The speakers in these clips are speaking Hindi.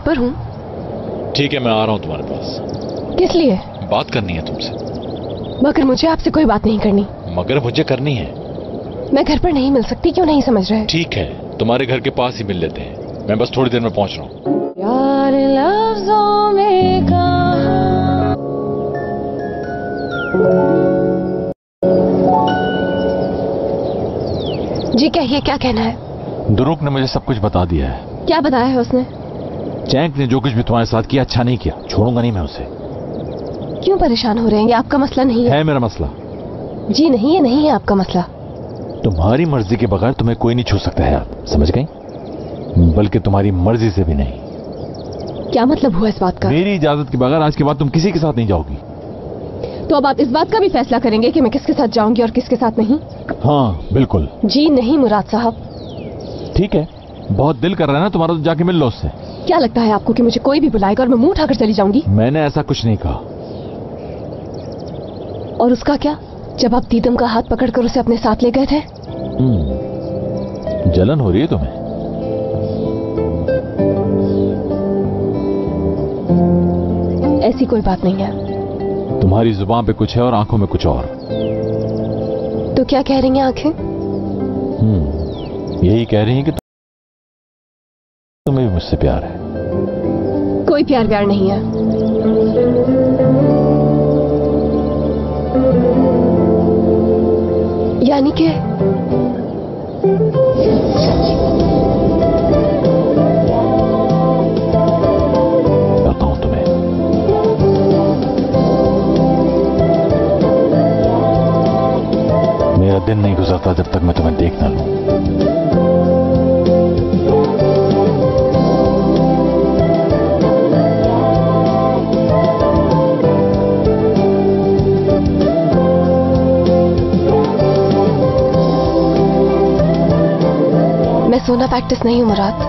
पर हूँ। ठीक है, मैं आ रहा हूँ तुम्हारे पास। किस लिए? बात करनी है तुमसे। मगर मुझे आपसे कोई बात नहीं करनी। मगर मुझे करनी है। मैं घर पर नहीं मिल सकती, क्यों नहीं समझ रहे? ठीक है, तुम्हारे घर के पास ही मिल लेते हैं। मैं बस थोड़ी देर में पहुंच रहा हूँ। यार लफ्ज़ों में कहा। जी कहिए, क्या कहना है? दुरूक ने मुझे सब कुछ बता दिया है। क्या बताया है उसने? जैंक ने जो कुछ भी तुम्हारे साथ किया अच्छा नहीं किया, छोड़ूंगा नहीं मैं उसे। क्यों परेशान हो रहे हैं? ये आपका मसला नहीं है। है मेरा मसला। जी नहीं, ये नहीं है आपका मसला। तुम्हारी मर्जी के बगैर तुम्हें कोई नहीं छू सकता है, आप समझ गई? बल्कि तुम्हारी मर्जी से भी नहीं। क्या मतलब हुआ इस बात का? मेरी इजाजत के बगैर आज के बाद तुम किसी के साथ नहीं जाओगी। तो अब आप इस बात का भी फैसला करेंगे कि मैं किसके साथ जाऊंगी और किसके साथ नहीं? हाँ बिल्कुल। जी नहीं मुराद साहब। ठीक है, बहुत दिल कर रहा है ना तुम्हारा, तो जाके मिल लो उससे। क्या लगता है आपको कि मुझे कोई भी बुलाएगा और मैं मुंह उठाकर चली जाऊंगी? मैंने ऐसा कुछ नहीं कहा। और उसका क्या, जब आप दीदम का हाथ पकड़कर उसे अपने साथ ले गए थे? जलन हो रही है तुम्हें? ऐसी कोई बात नहीं है। तुम्हारी जुबान पे कुछ है और आंखों में कुछ और। तो क्या कह रही हैं आंखें? यही कह रही हैं कि तुम्हें भी मुझसे प्यार है। कोई प्यार व्यार नहीं है। यानी कि बताऊं तुम्हें, मेरा दिन नहीं गुजरता जब तक मैं तुम्हें देख ना लूं। मैं सोना प्रैक्टिस नहीं हूं मुराद।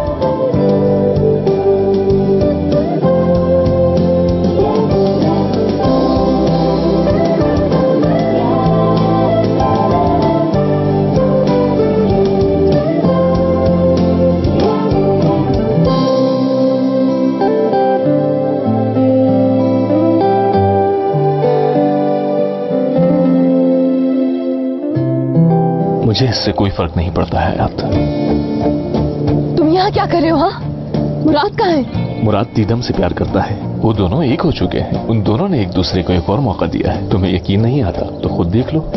मुझे इससे कोई फर्क नहीं पड़ता है यार। तुम यहाँ क्या कर रहे हो? हाँ, मुराद कहाँ है? मुराद दीदम से प्यार करता है। वो दोनों एक हो चुके हैं। उन दोनों ने एक दूसरे को एक और मौका दिया है। तुम्हें यकीन नहीं आता तो खुद देख लो।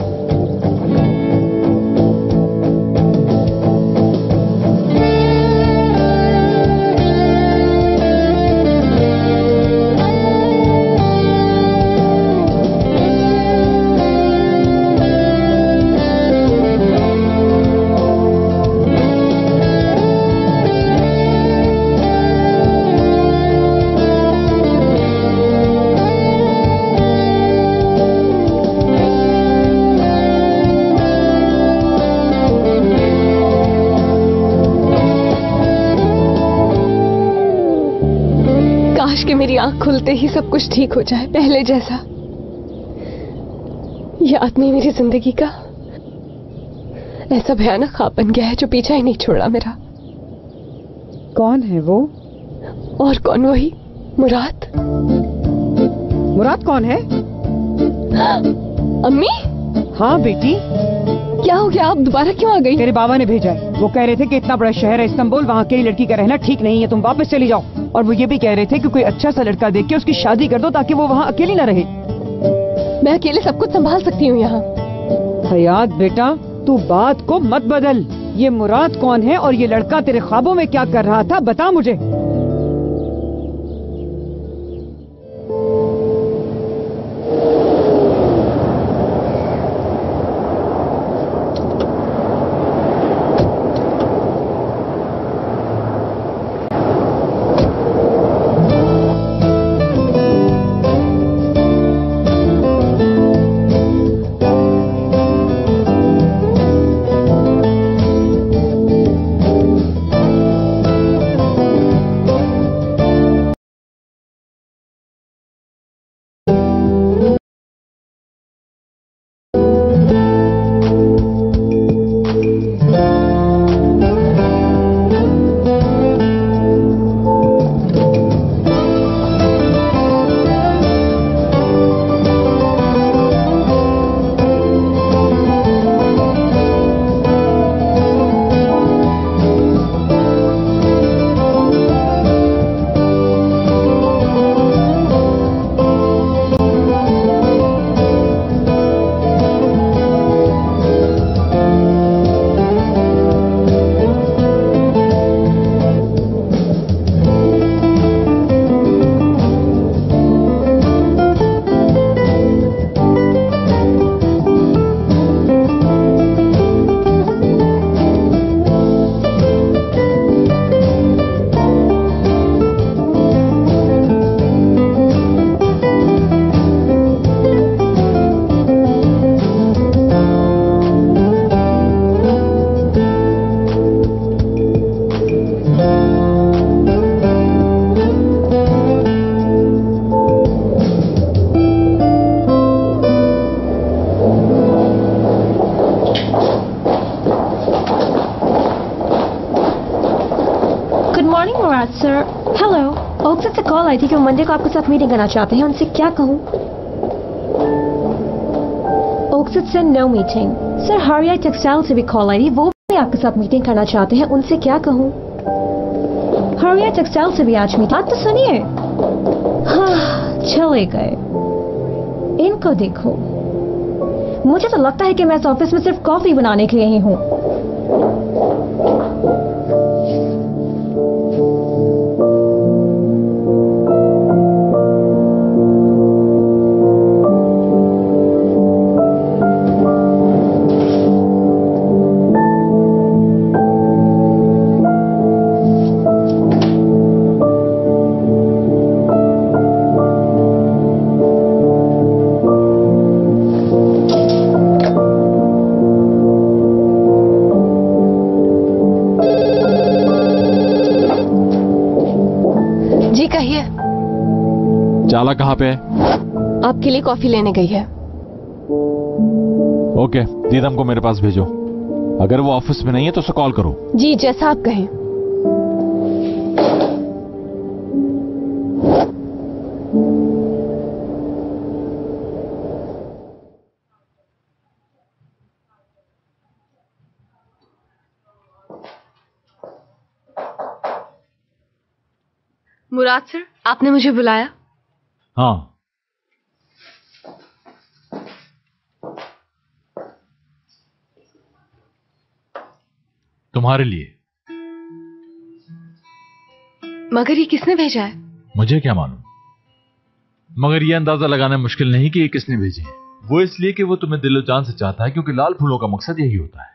कि मेरी आंख खुलते ही सब कुछ ठीक हो जाए, पहले जैसा। ये आदमी मेरी जिंदगी का ऐसा भयानक ख्वाब बन गया है जो पीछा ही नहीं छोड़ा मेरा। कौन है वो? और कौन, वही मुराद। मुराद कौन है? अम्मी? हाँ बेटी। क्या हो गया, आप दोबारा क्यों आ गई? तेरे बाबा ने भेजा है। वो कह रहे थे कि इतना बड़ा शहर है इस्तांबुल, वहाँ अकेली लड़की का रहना ठीक नहीं है, तुम वापस चली जाओ। और वो ये भी कह रहे थे कि कोई अच्छा सा लड़का देख के उसकी शादी कर दो ताकि वो वहाँ अकेली ना रहे। मैं अकेले सब कुछ संभाल सकती हूँ यहाँ। हयात बेटा, तू बात को मत बदल। ये मुराद कौन है और ये लड़का तेरे ख्वाबों में क्या कर रहा था, बता मुझे। आई थी कि वो मंडे को आपके साथ मीटिंग करना चाहते हैं, उनसे क्या कहूँ? ओक्सिड से नो मीटिंग। सर हारिया टेक्सटाइल से भी कॉल आई थी, वो भी आपके साथ मीटिंग करना चाहते हैं, उनसे क्या कहूँ? हारिया टेक्सटाइल से भी आज मीटिंग। बात तो सुनिए। हाँ, चले गए। इनको देखो, मुझे तो लगता है कि मैं इस ऑफिस में सिर्फ कॉफी बनाने के लिए ही हूँ। चाला कहाँ पे है? आपके लिए कॉफी लेने गई है। ओके, दीदम को मेरे पास भेजो। अगर वो ऑफिस में नहीं है तो उसे कॉल करो। जी, जैसा आप कहें। मुराद सर, आपने मुझे बुलाया? हाँ, तुम्हारे लिए। मगर ये किसने भेजा है? मुझे क्या मालूम, मगर यह अंदाजा लगाना मुश्किल नहीं कि ये किसने भेजे हैं। वो इसलिए कि वो तुम्हें दिलो जान से चाहता है, क्योंकि लाल फूलों का मकसद यही होता है,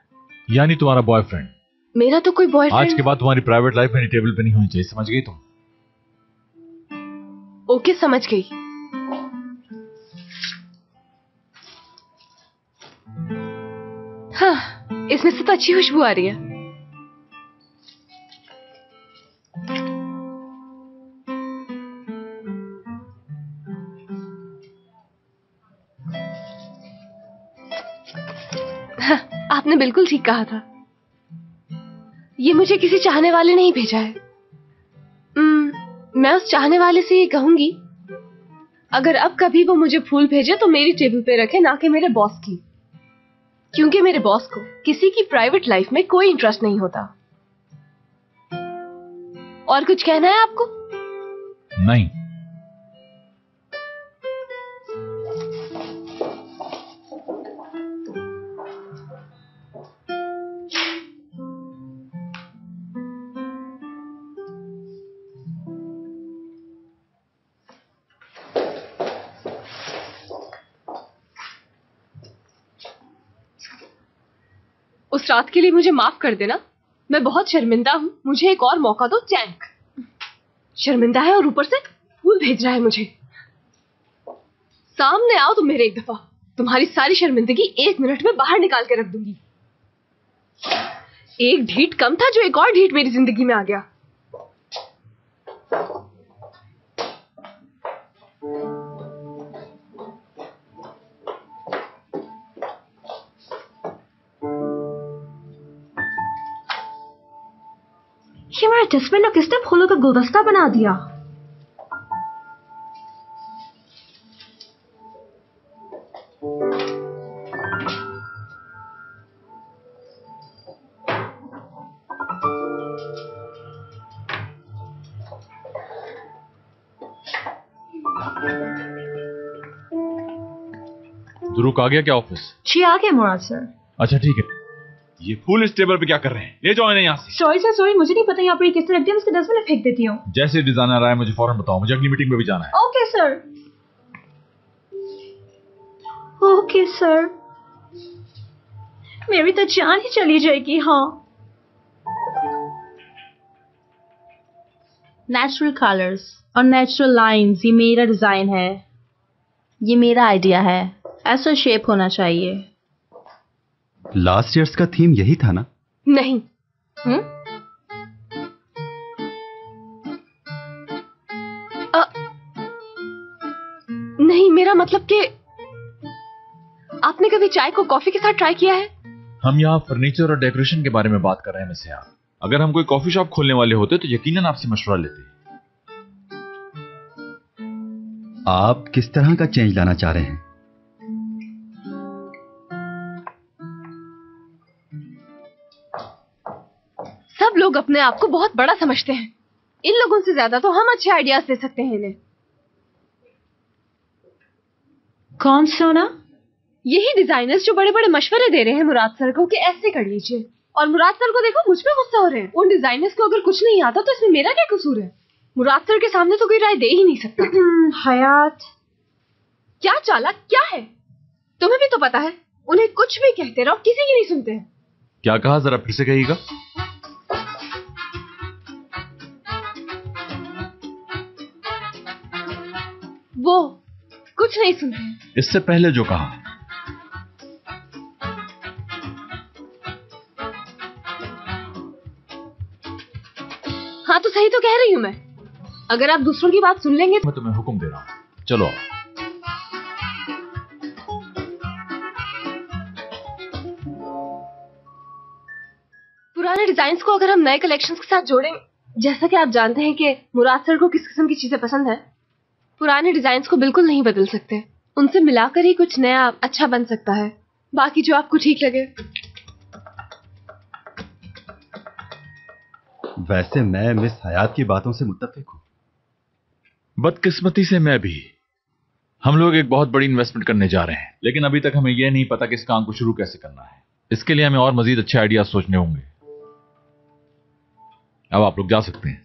यानी तुम्हारा बॉयफ्रेंड। मेरा तो कोई बॉयफ्रेंड। आज के बाद तुम्हारी प्राइवेट लाइफ मेरी टेबल पे नहीं होनी चाहिए, समझ गई तुम? ओके, समझ गई। हाँ, इसमें से तो अच्छी खुशबू आ रही है। हाँ, आपने बिल्कुल ठीक कहा था। ये मुझे किसी चाहने वाले ने ही भेजा है। मैं उस चाहने वाले से ये कहूंगी, अगर अब कभी वो मुझे फूल भेजे तो मेरी टेबल पे रखे, ना कि मेरे बॉस की, क्योंकि मेरे बॉस को किसी की प्राइवेट लाइफ में कोई इंटरेस्ट नहीं होता। और कुछ कहना है आपको? नहीं। उस रात के लिए मुझे माफ कर देना, मैं बहुत शर्मिंदा हूं। मुझे एक और मौका दो। चैंक शर्मिंदा है और ऊपर से फूल भेज रहा है मुझे। सामने आओ तुम मेरे एक दफा, तुम्हारी सारी शर्मिंदगी 1 मिनट में बाहर निकाल के रख दूंगी। एक ढीठ कम था जो एक और ढीठ मेरी जिंदगी में आ गया। ये मेरा डस्टबिन किसने फूलों का गुलदस्ता बना दिया? ध्रुव आ गया क्या ऑफिस? जी आ गया मुराद सर। अच्छा ठीक है। ये फूल इस टेबल पे क्या कर रहे हैं? ले जाओ इन्हें यहाँ से। सॉरी सर, सॉरी, मुझे नहीं पता यहाँ पर किस तरह रख दिया। उसके डस्टबिन में फेंक देती हूँ। जैसे डिजाइनर आए मुझे फौरन बताओ, मुझे अगली मीटिंग में भी जाना है। Okay sir. Okay sir. मेरी तो जान ही चली जाएगी। हाँ, नेचुरल कलर्स और नेचुरल लाइंस, ये मेरा डिजाइन है, ये मेरा आइडिया है। ऐसा शेप होना चाहिए। लास्ट ईयर्स का थीम यही था ना? नहीं। नहीं, मेरा मतलब कि आपने कभी चाय को कॉफी के साथ ट्राई किया है? हम यहाँ फर्नीचर और डेकोरेशन के बारे में बात कर रहे हैं मिसेस। अगर हम कोई कॉफी शॉप खोलने वाले होते तो यकीनन आपसे मशवरा लेते। आप किस तरह का चेंज लाना चाह रहे हैं? सब लोग अपने आप को बहुत बड़ा समझते हैं। इन लोगों से ज्यादा तो हम अच्छे आइडियाज दे सकते हैं इन्हें। कौन सोना? यही डिजाइनर्स जो बड़े बड़े मशवरे दे रहे हैं मुराद सर को कि ऐसे कर लीजिए, और मुराद सर को देखो मुझ पे गुस्सा हो रहे हैं। उन डिजाइनर्स को अगर कुछ नहीं आता तो इसमें मेरा क्या कसूर है? मुराद सर के सामने तो कोई राय दे ही नहीं सकता। हयात, क्या चालाक क्या है? तुम्हें भी तो पता है, उन्हें कुछ भी कहते रहो किसी की नहीं सुनते हैं। क्या कहा, जरा फिर से कहिएगा। वो कुछ नहीं सुनते हैं। इससे पहले जो कहा। हाँ तो सही तो कह रही हूं मैं। अगर आप दूसरों की बात सुन लेंगे मैं तुम्हें हुक्म दे रहा हूं, चलो आओ। पुराने डिजाइन्स को अगर हम नए कलेक्शंस के साथ जोड़ेंगे, जैसा कि आप जानते हैं कि मुराद सर को किस किस्म की चीजें पसंद है, पुराने डिजाइन्स को बिल्कुल नहीं बदल सकते। उनसे मिलाकर ही कुछ नया अच्छा बन सकता है। बाकी जो आपको ठीक लगे। वैसे मैं मिस हयात की बातों से मुत्तफिक हूं। बदकिस्मती से मैं भी। हम लोग एक बहुत बड़ी इन्वेस्टमेंट करने जा रहे हैं, लेकिन अभी तक हमें यह नहीं पता कि इस काम को शुरू कैसे करना है। इसके लिए हमें और मजीद अच्छे आइडियाज सोचने होंगे। अब आप लोग जा सकते हैं।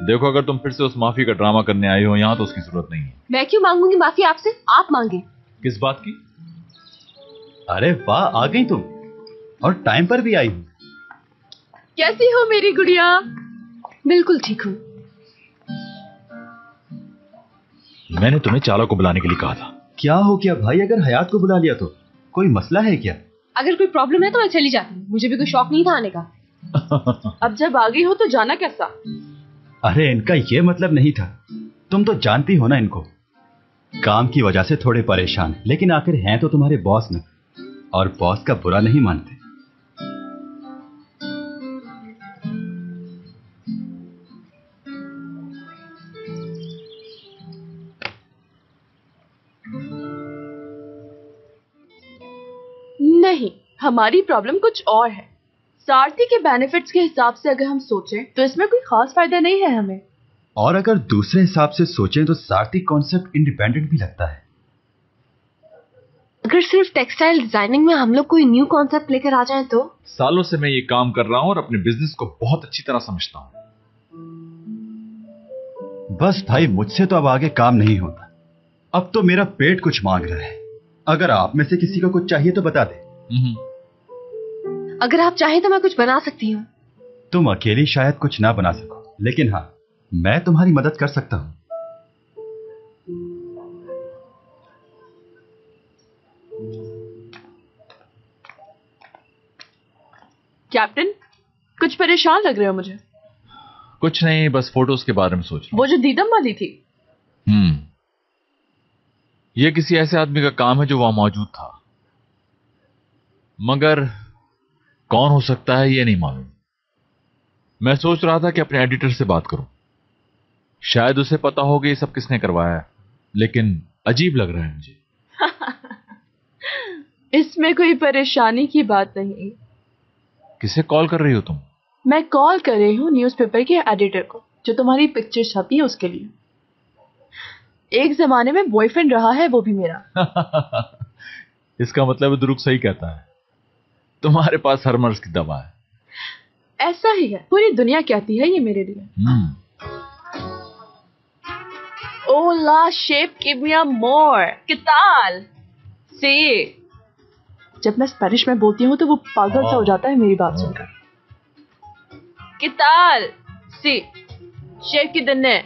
देखो, अगर तुम फिर से उस माफी का ड्रामा करने आई हो यहां तो उसकी जरूरत नहीं है। मैं क्यों मांगूंगी माफी आपसे? आप मांगे। किस बात की? अरे वाह, आ गई तुम, और टाइम पर भी आई हो। कैसी हो मेरी गुड़िया? बिल्कुल ठीक हूँ। मैंने तुम्हें चाला को बुलाने के लिए कहा था। क्या हो गया भाई, अगर हयात को बुला लिया तो? कोई मसला है क्या? अगर कोई प्रॉब्लम है तो मैं चली जाती हूँ, मुझे भी कोई शौक नहीं था आने का। अब जब आ गई हो तो जाना कैसा? अरे इनका ये मतलब नहीं था। तुम तो जानती हो ना इनको, काम की वजह से थोड़े परेशान, लेकिन आखिर हैं तो तुम्हारे बॉस ना, और बॉस का बुरा नहीं मानते। नहीं, हमारी प्रॉब्लम कुछ और है। सारथी के बेनिफिट्स के हिसाब से अगर हम सोचें तो इसमें कोई खास फायदा नहीं है हमें। और अगर दूसरे हिसाब से सोचें तो सारथी कॉन्सेप्ट इंडिपेंडेंट भी लगता है। अगर सिर्फ टेक्सटाइल डिजाइनिंग में हम लोग कोई न्यू कॉन्सेप्ट लेकर आ जाएं तो? सालों से मैं ये काम कर रहा हूं और अपने बिजनेस को बहुत अच्छी तरह समझता हूं। बस भाई, मुझसे तो अब आगे काम नहीं होता। अब तो मेरा पेट कुछ मांग रहा है। अगर आप में से किसी को कुछ चाहिए तो बता दे। अगर आप चाहें तो मैं कुछ बना सकती हूँ। तुम अकेली शायद कुछ ना बना सको, लेकिन हाँ, मैं तुम्हारी मदद कर सकता हूं। कैप्टन, कुछ परेशान लग रहे हो मुझे। कुछ नहीं, बस फोटोज के बारे में सोच रहा हूं। वो जो दीदम वाली थी। यह किसी ऐसे आदमी का काम है जो वहां मौजूद था, मगर कौन हो सकता है ये नहीं मालूम। मैं सोच रहा था कि अपने एडिटर से बात करूं, शायद उसे पता हो कि ये सब किसने करवाया है, लेकिन अजीब लग रहा है मुझे। इसमें कोई परेशानी की बात नहीं। किसे कॉल कर रही हो तुम? मैं कॉल कर रही हूँ न्यूज़पेपर के एडिटर को, जो तुम्हारी पिक्चर छपी है उसके लिए। एक जमाने में बॉयफ्रेंड रहा है वो भी मेरा। इसका मतलब दुरुक सही कहता है, तुम्हारे पास हर मर्ज की दवा है। ऐसा ही है, पूरी दुनिया कहती है ये मेरे लिए। Oh la shape, give me a more. ¿Qué tal? Sí. जब मैं स्पेनिश में बोलती हूँ तो वो पागल सा हो जाता है मेरी बात सुनकर। ¿Qué tal? Sí. Shape कितने?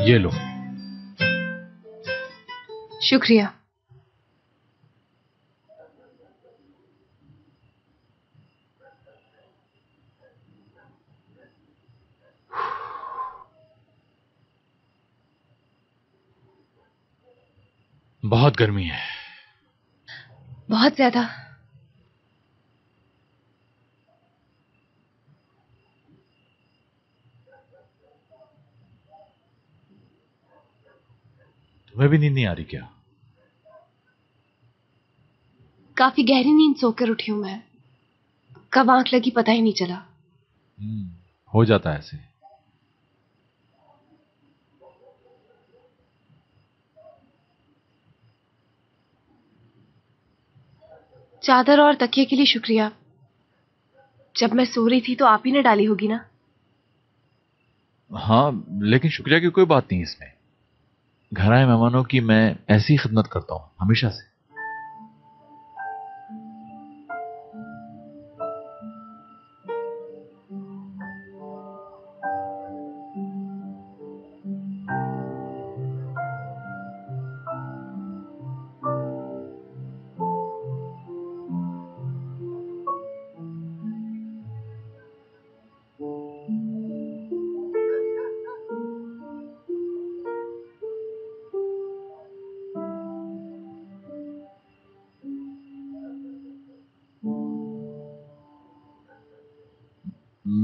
ये लो। शुक्रिया। बहुत गर्मी है। बहुत ज्यादा। तुम्हें भी नींद नहीं आ रही क्या? काफी गहरी नींद सोकर उठी हूं मैं। कब आंख लगी पता ही नहीं चला। हो जाता है ऐसे। चादर और तकिए के लिए शुक्रिया। जब मैं सो रही थी तो आप ही ने डाली होगी ना? हाँ, लेकिन शुक्रिया की कोई बात नहीं इसमें। घर आए मेहमानों की मैं ऐसी खिदमत करता हूं हमेशा से।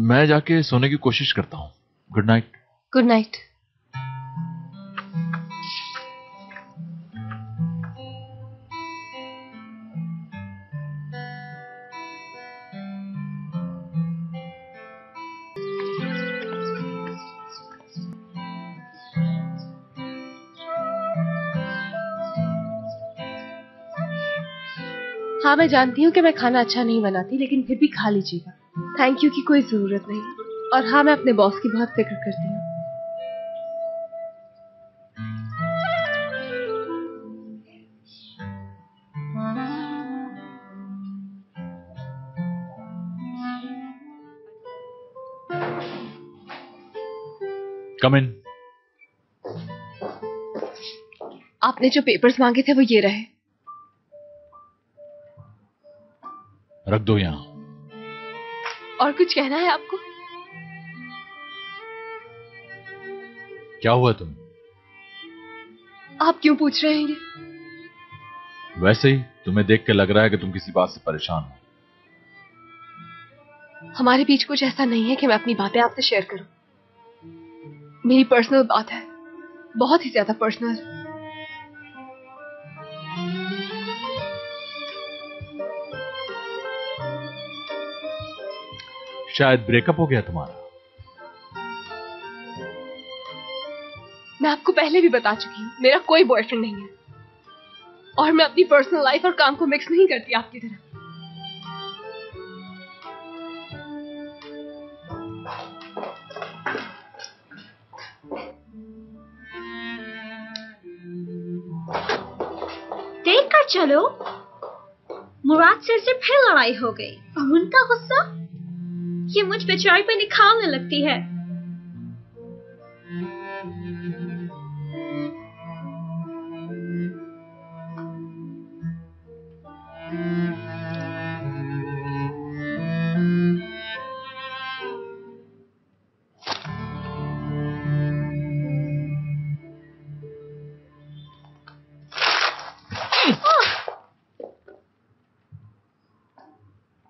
मैं जाके सोने की कोशिश करता हूं। Good night. Good night. हाँ, मैं जानती हूँ कि मैं खाना अच्छा नहीं बनाती, लेकिन फिर भी खा लीजिएगा। थैंक यू की कोई जरूरत नहीं। और हाँ, मैं अपने बॉस की बहुत फिक्र करती हूँ। कम इन। आपने जो पेपर्स मांगे थे वो ये रहे। रख दो यहां। और कुछ कहना है आपको? क्या हुआ तुम्हें? आप क्यों पूछ रहे हैं ये? वैसे ही तुम्हें देख के लग रहा है कि तुम किसी बात से परेशान हो। हमारे बीच कुछ ऐसा नहीं है कि मैं अपनी बातें आपसे शेयर करूं। मेरी पर्सनल बात है, बहुत ही ज्यादा पर्सनल। शायद ब्रेकअप हो गया तुम्हारा। मैं आपको पहले भी बता चुकी हूँ, मेरा कोई बॉयफ्रेंड नहीं है। और मैं अपनी पर्सनल लाइफ और काम को मिक्स नहीं करती आपकी तरह। देख कर चलो, मुराद सर से फिर लड़ाई हो गई और उनका गुस्सा ये मुझ बेचारी पे निकालने लगती है।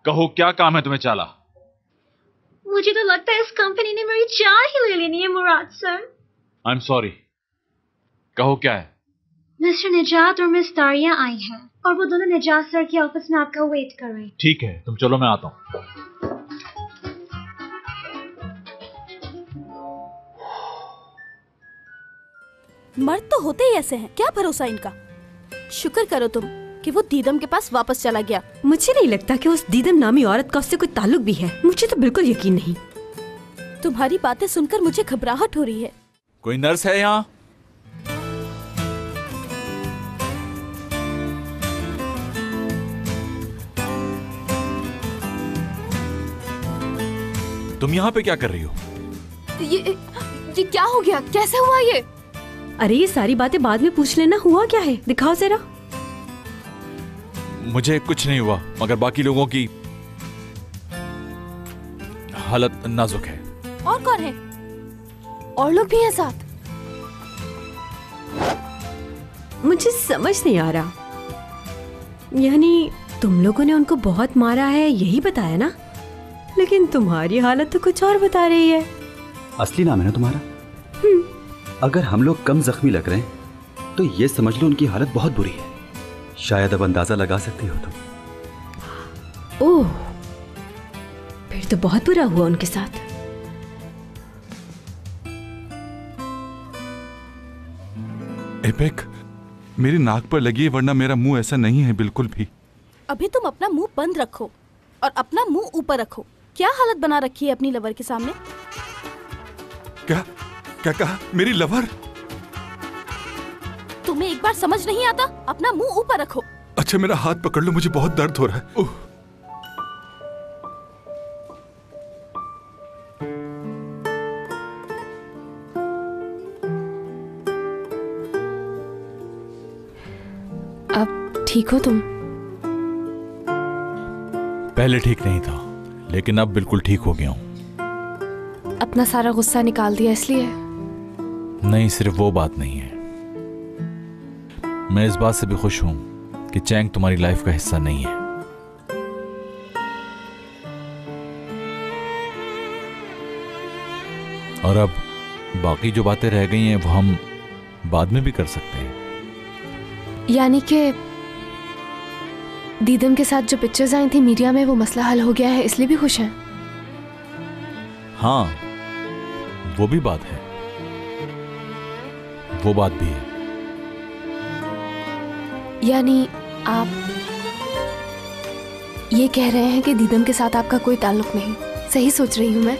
कहो क्या काम है तुम्हें चाला? मुझे तो लगता है इस कंपनी ने मेरी जान ही ले लेनी है मुराद सर। I am sorry. कहो क्या है? मिस्टर निजात और मिस तारिया आई हैं और वो दोनों निजात सर के ऑफिस में आपका वेट कर रहे हैं। ठीक है, तुम चलो, मैं आता हूं। मर्द तो होते ही ऐसे हैं, क्या भरोसा इनका। शुक्र करो तुम कि वो दीदम के पास वापस चला गया। मुझे नहीं लगता कि उस दीदम नामी औरत का उससे कोई ताल्लुक भी है। मुझे तो बिल्कुल यकीन नहीं। तुम्हारी बातें सुनकर मुझे घबराहट हो रही है। कोई नर्स है यहाँ? तुम यहाँ पे क्या कर रही हो? ये क्या हो गया? कैसे हुआ ये? अरे ये सारी बातें बाद में पूछ लेना, हुआ क्या है दिखाओ जरा। मुझे कुछ नहीं हुआ, मगर बाकी लोगों की हालत नाजुक है। और कौन है? और लोग भी हैं साथ? मुझे समझ नहीं आ रहा। यानी तुम लोगों ने उनको बहुत मारा है यही बताया ना, लेकिन तुम्हारी हालत तो कुछ और बता रही है। असली नाम है ना तुम्हारा? अगर हम लोग कम जख्मी लग रहे हैं तो ये समझ लो उनकी हालत बहुत बुरी है। शायद अब अंदाजा लगा सकती हो तुम। ओह, फिर तो बहुत बुरा हुआ उनके साथ। एपिक, मेरी नाक पर लगी है, वरना मेरा मुंह ऐसा नहीं है बिल्कुल भी। अभी तुम अपना मुंह बंद रखो और अपना मुंह ऊपर रखो। क्या हालत बना रखी है अपनी लवर के सामने? क्या क्या कहा? मेरी लवर? तुम्हें एक बार समझ नहीं आता? अपना मुंह ऊपर रखो। अच्छा मेरा हाथ पकड़ लो, मुझे बहुत दर्द हो रहा है। अब ठीक हो तुम? पहले ठीक नहीं था, लेकिन अब बिल्कुल ठीक हो गया हूं। अपना सारा गुस्सा निकाल दिया इसलिए? नहीं, सिर्फ वो बात नहीं है। मैं इस बात से भी खुश हूं कि चैंग तुम्हारी लाइफ का हिस्सा नहीं है। और अब बाकी जो बातें रह गई हैं वो हम बाद में भी कर सकते हैं। यानी कि दीदम के साथ जो पिक्चर्स आई थी मीडिया में, वो मसला हल हो गया है, इसलिए भी खुश हैं? हाँ, वो भी बात है, वो बात भी है। यानी आप ये कह रहे हैं कि दीदम के साथ आपका कोई ताल्लुक नहीं? सही सोच रही हूं मैं?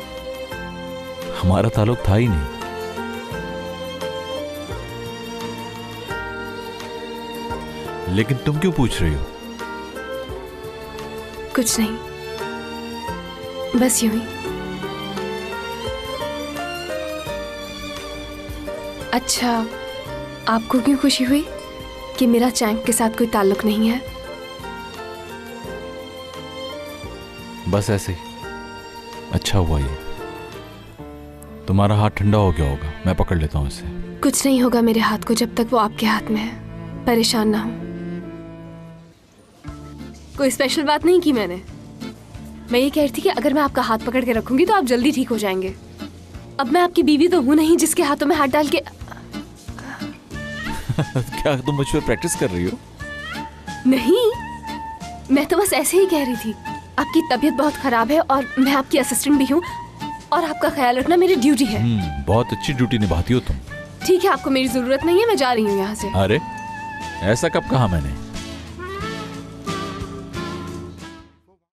हमारा ताल्लुक था ही नहीं। लेकिन तुम क्यों पूछ रही हो? कुछ नहीं, बस यूं ही। अच्छा, आपको क्यों खुशी हुई कि मेरा चैंग के साथ कोई ताल्लुक नहीं है? बस ऐसे ही। अच्छा हुआ ये। तुम्हारा हाथ ठंडा हो गया होगा, मैं पकड़ लेता हूँ इसे। कुछ नहीं होगा मेरे हाथ को जब तक वो आपके हाथ में है। परेशान ना हो। कोई स्पेशल बात नहीं की मैंने। मैं ये कह रही थी कि अगर मैं आपका हाथ पकड़ के रखूंगी तो आप जल्दी ठीक हो जाएंगे। अब मैं आपकी बीवी तो हूं नहीं जिसके हाथों में हाथ डाल के क्या तुम मुझ पर प्रैक्टिस कर रही हो? नहीं, मैं तो बस ऐसे ही कह रही थी। आपकी तबीयत बहुत खराब है और मैं आपकी असिस्टेंट भी हूँ और आपका ख्याल रखना मेरी ड्यूटी है। बहुत अच्छी ड्यूटी निभाती हो तुम। ठीक है, आपको मेरी जरूरत नहीं है, मैं जा रही हूँ यहाँ से। अरे, ऐसा कब कहा मैंने?